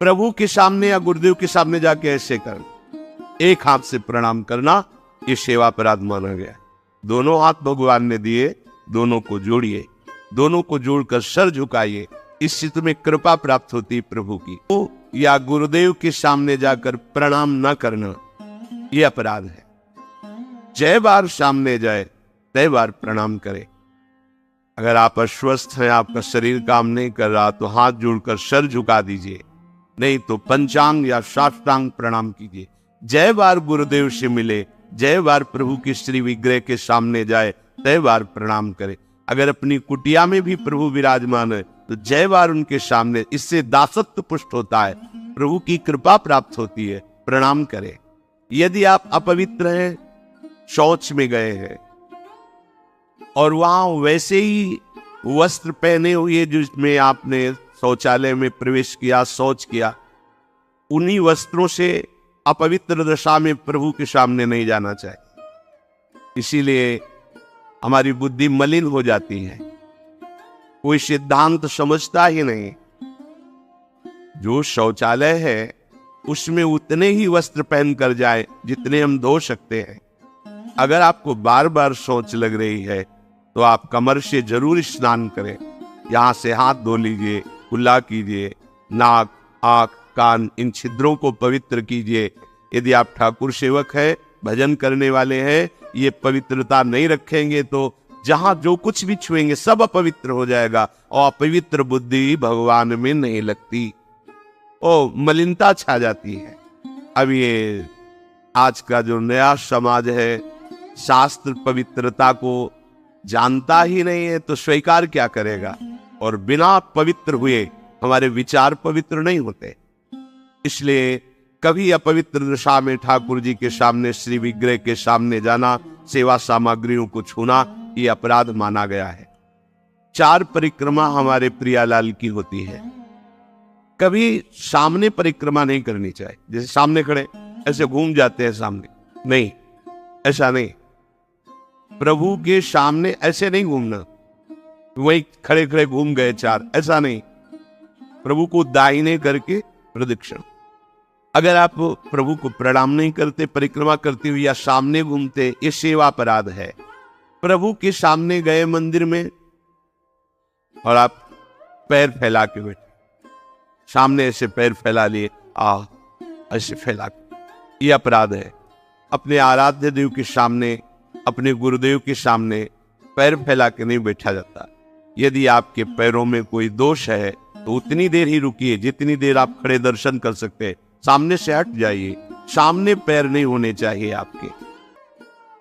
प्रभु के सामने या गुरुदेव के सामने जाके ऐसे करना, एक हाथ से प्रणाम करना, ये सेवा अपराध माना गया। दोनों हाथ भगवान ने दिए, दोनों को जोड़िए, दोनों को जोड़कर सर झुकाइए, इससे तुम्हें कृपा प्राप्त होती है प्रभु की। तो या गुरुदेव के सामने जाकर प्रणाम न करना यह अपराध है। जय बार सामने जाए तय बार प्रणाम करे। अगर आप अस्वस्थ हैं, आपका शरीर काम नहीं कर रहा, तो हाथ जोड़कर सर झुका दीजिए, नहीं तो पंचांग या साष्टांग प्रणाम कीजिए। जय बार गुरुदेव से मिले, जय बार प्रभु के श्री विग्रह के सामने जाए तय बार प्रणाम करे। अगर अपनी कुटिया में भी प्रभु विराजमान है तो जय बार उनके सामने, इससे दासत्व पुष्ट होता है, प्रभु की कृपा प्राप्त होती है, प्रणाम करें। यदि आप अपवित्र हैं, शौच में गए हैं और वहां वैसे ही वस्त्र पहने हुए जिसमें आपने शौचालय में प्रवेश किया, शौच किया, उन्हीं वस्त्रों से अपवित्र दशा में प्रभु के सामने नहीं जाना चाहिए। इसीलिए हमारी बुद्धि मलिन हो जाती है, कोई सिद्धांत समझता ही नहीं। जो शौचालय है उसमें उतने ही वस्त्र पहन कर जाए जितने हम धो सकते हैं। अगर आपको बार बार शौच लग रही है तो आप कमर से जरूर स्नान करें, यहां से हाथ धो लीजिए, कुल्ला कीजिए, नाक, आंख, कान, इन छिद्रों को पवित्र कीजिए। यदि आप ठाकुर सेवक है, भजन करने वाले हैं, ये पवित्रता नहीं रखेंगे तो जहां जो कुछ भी छुएंगे सब अपवित्र हो जाएगा, और अपवित्र बुद्धि भगवान में नहीं लगती, ओ मलिनता छा जाती है। अब ये आज का जो नया समाज है, शास्त्र पवित्रता को जानता ही नहीं है तो स्वीकार क्या करेगा, और बिना पवित्र हुए हमारे विचार पवित्र नहीं होते। इसलिए कभी अपवित्र दशा में ठाकुर जी के सामने, श्री विग्रह के सामने जाना, सेवा सामग्रियों को छूना, ये अपराध माना गया है। 4 परिक्रमा हमारे प्रियालाल की होती है। कभी सामने परिक्रमा नहीं करनी चाहिए, जैसे सामने खड़े ऐसे घूम जाते हैं सामने, नहीं, ऐसा नहीं। प्रभु के सामने ऐसे नहीं घूमना, वही खड़े खड़े घूम गए 4, ऐसा नहीं। प्रभु को दाहिने करके प्रदक्षिण। अगर आप प्रभु को प्रणाम नहीं करते, परिक्रमा करते हुए या सामने घूमते, ये सेवा अपराध है। प्रभु के सामने गए मंदिर में और आप पैर फैला के बैठे, सामने ऐसे पैर फैला लिए, ऐसे फैला के, ये अपराध है। अपने आराध्य देव के सामने, अपने गुरुदेव के सामने पैर फैला के नहीं बैठा जाता। यदि आपके पैरों में कोई दोष है तो उतनी देर ही रुकिए जितनी देर आप खड़े दर्शन कर सकते हैं, सामने से हट जाइए। सामने पैर नहीं होने चाहिए आपके।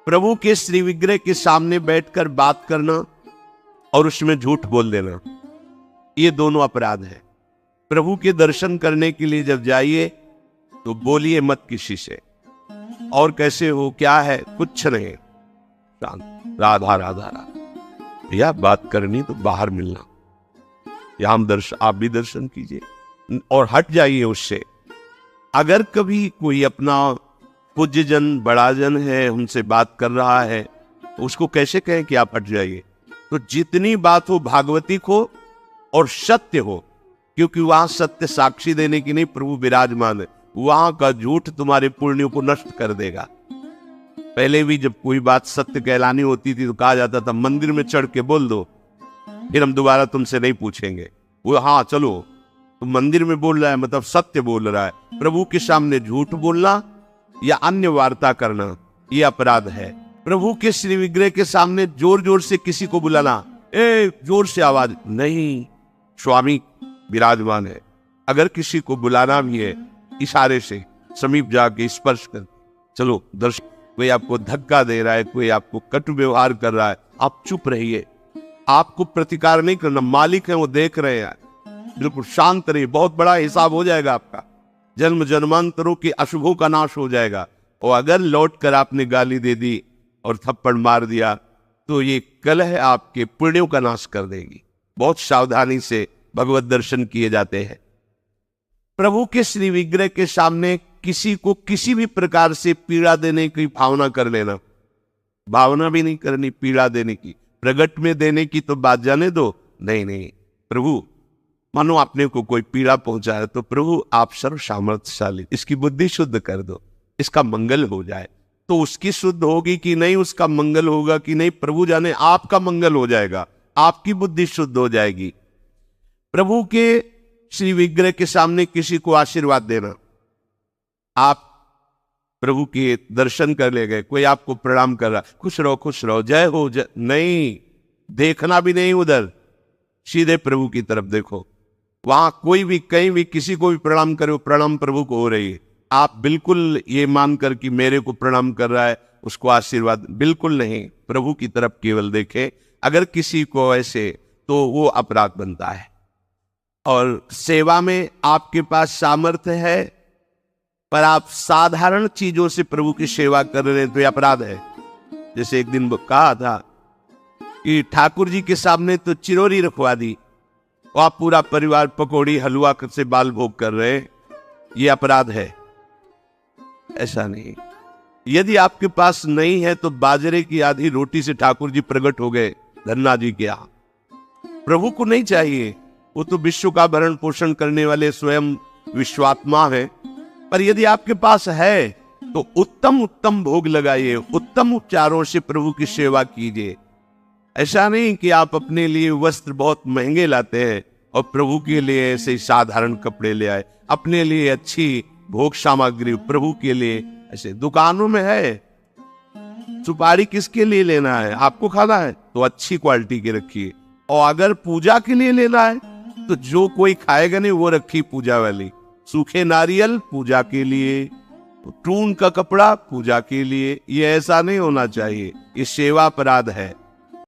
प्रभु के श्री विग्रह के सामने बैठकर बात करना और उसमें झूठ बोल देना, ये दोनों अपराध है। प्रभु के दर्शन करने के लिए जब जाइए तो बोलिए मत किसी से, और कैसे हो, क्या है, कुछ नहीं, शांत, राधा राधा राधा, या बात करनी तो बाहर मिलना, या हम दर्शन, आप भी दर्शन कीजिए और हट जाइए उससे। अगर कभी कोई अपना पूज्य जन, बड़ा जन है, उनसे बात कर रहा है तो उसको कैसे कहें कि आप हट जाइए। तो जितनी बात हो भागवतिक हो और सत्य हो, क्योंकि वहां सत्य साक्षी देने की नहीं, प्रभु विराजमान है। वहां का झूठ तुम्हारे पुण्यों को नष्ट कर देगा। पहले भी जब कोई बात सत्य कहलानी होती थी तो कहा जाता था मंदिर में चढ़ के बोल दो, फिर हम दोबारा तुमसे नहीं पूछेंगे। वो हाँ चलो, तो मंदिर में बोल रहा है मतलब सत्य बोल रहा है। प्रभु के सामने झूठ बोलना या अन्य वार्ता करना, ये अपराध है। प्रभु के श्री विग्रह के सामने जोर जोर से किसी को बुलाना, ए जोर से आवाज नहीं, स्वामी विराजमान है। अगर किसी को बुलाना भी है, इशारे से समीप जाके स्पर्श कर, चलो दर्शन। कोई आपको धक्का दे रहा है, कोई आपको कटु व्यवहार कर रहा है, आप चुप रहिए, आपको प्रतिकार नहीं करना। मालिक है, वो देख रहे हैं, बिल्कुल शांत रहिए, बहुत बड़ा हिसाब हो जाएगा आपका, जन्म जन्मांतरों के अशुभों का नाश हो जाएगा। और अगर लौट कर आपने गाली दे दी और थप्पड़ मार दिया तो ये कलह आपके पुण्यों का नाश कर देगी। बहुत सावधानी से भगवत दर्शन किए जाते हैं। प्रभु के श्री विग्रह के सामने किसी को किसी भी प्रकार से पीड़ा देने की भावना कर लेना, भावना भी नहीं करनी पीड़ा देने की, प्रगट में देने की तो बात जाने दो। नहीं नहीं, प्रभु मानो आपने को कोई पीड़ा पहुंचा है तो प्रभु आप सर्व सामर्थ्यशाली, इसकी बुद्धि शुद्ध कर दो, इसका मंगल हो जाए। तो उसकी शुद्ध होगी कि नहीं, उसका मंगल होगा कि नहीं, प्रभु जाने। आपका मंगल हो जाएगा, आपकी बुद्धि शुद्ध हो जाएगी। प्रभु के श्री विग्रह के सामने किसी को आशीर्वाद देना, आप प्रभु के दर्शन कर ले गए, कोई आपको प्रणाम कर रहा, खुश रहो, जय हो, जय, नहीं, देखना भी नहीं उधर, सीधे प्रभु की तरफ देखो। वहां कोई भी कहीं भी किसी को भी प्रणाम करो, प्रणाम प्रभु को हो रही है। आप बिल्कुल ये मानकर कि मेरे को प्रणाम कर रहा है उसको आशीर्वाद, बिल्कुल नहीं, प्रभु की तरफ केवल देखें। अगर किसी को ऐसे, तो वो अपराध बनता है। और सेवा में आपके पास सामर्थ्य है पर आप साधारण चीजों से प्रभु की सेवा कर रहे हैं तो ये अपराध है। जैसे एक दिन कहा था कि ठाकुर जी के सामने तो चिरौरी रखवा दी और आप पूरा परिवार पकौड़ी हलवा से बाल भोग कर रहे हैं, ये अपराध है। ऐसा नहीं, यदि आपके पास नहीं है तो बाजरे की आधी रोटी से ठाकुर जी प्रकट हो गए धन्ना जी के यहाँ। प्रभु को नहीं चाहिए, वो तो विश्व का भरण पोषण करने वाले स्वयं विश्वात्मा है। पर यदि आपके पास है तो उत्तम उत्तम भोग लगाइए, उत्तम उपचारों से प्रभु की सेवा कीजिए। ऐसा नहीं कि आप अपने लिए वस्त्र बहुत महंगे लाते हैं और प्रभु के लिए ऐसे साधारण कपड़े ले आए, अपने लिए अच्छी भोग सामग्री प्रभु के लिए। ऐसे दुकानों में है, सुपारी किसके लिए लेना है, आपको खाना है तो अच्छी क्वालिटी की रखिए, और अगर पूजा के लिए लेना है तो जो कोई खाएगा नहीं वो रखी पूजा वाली। सूखे नारियल पूजा के लिए, टून का कपड़ा पूजा के लिए, ये ऐसा नहीं होना चाहिए, ये सेवा अपराध है।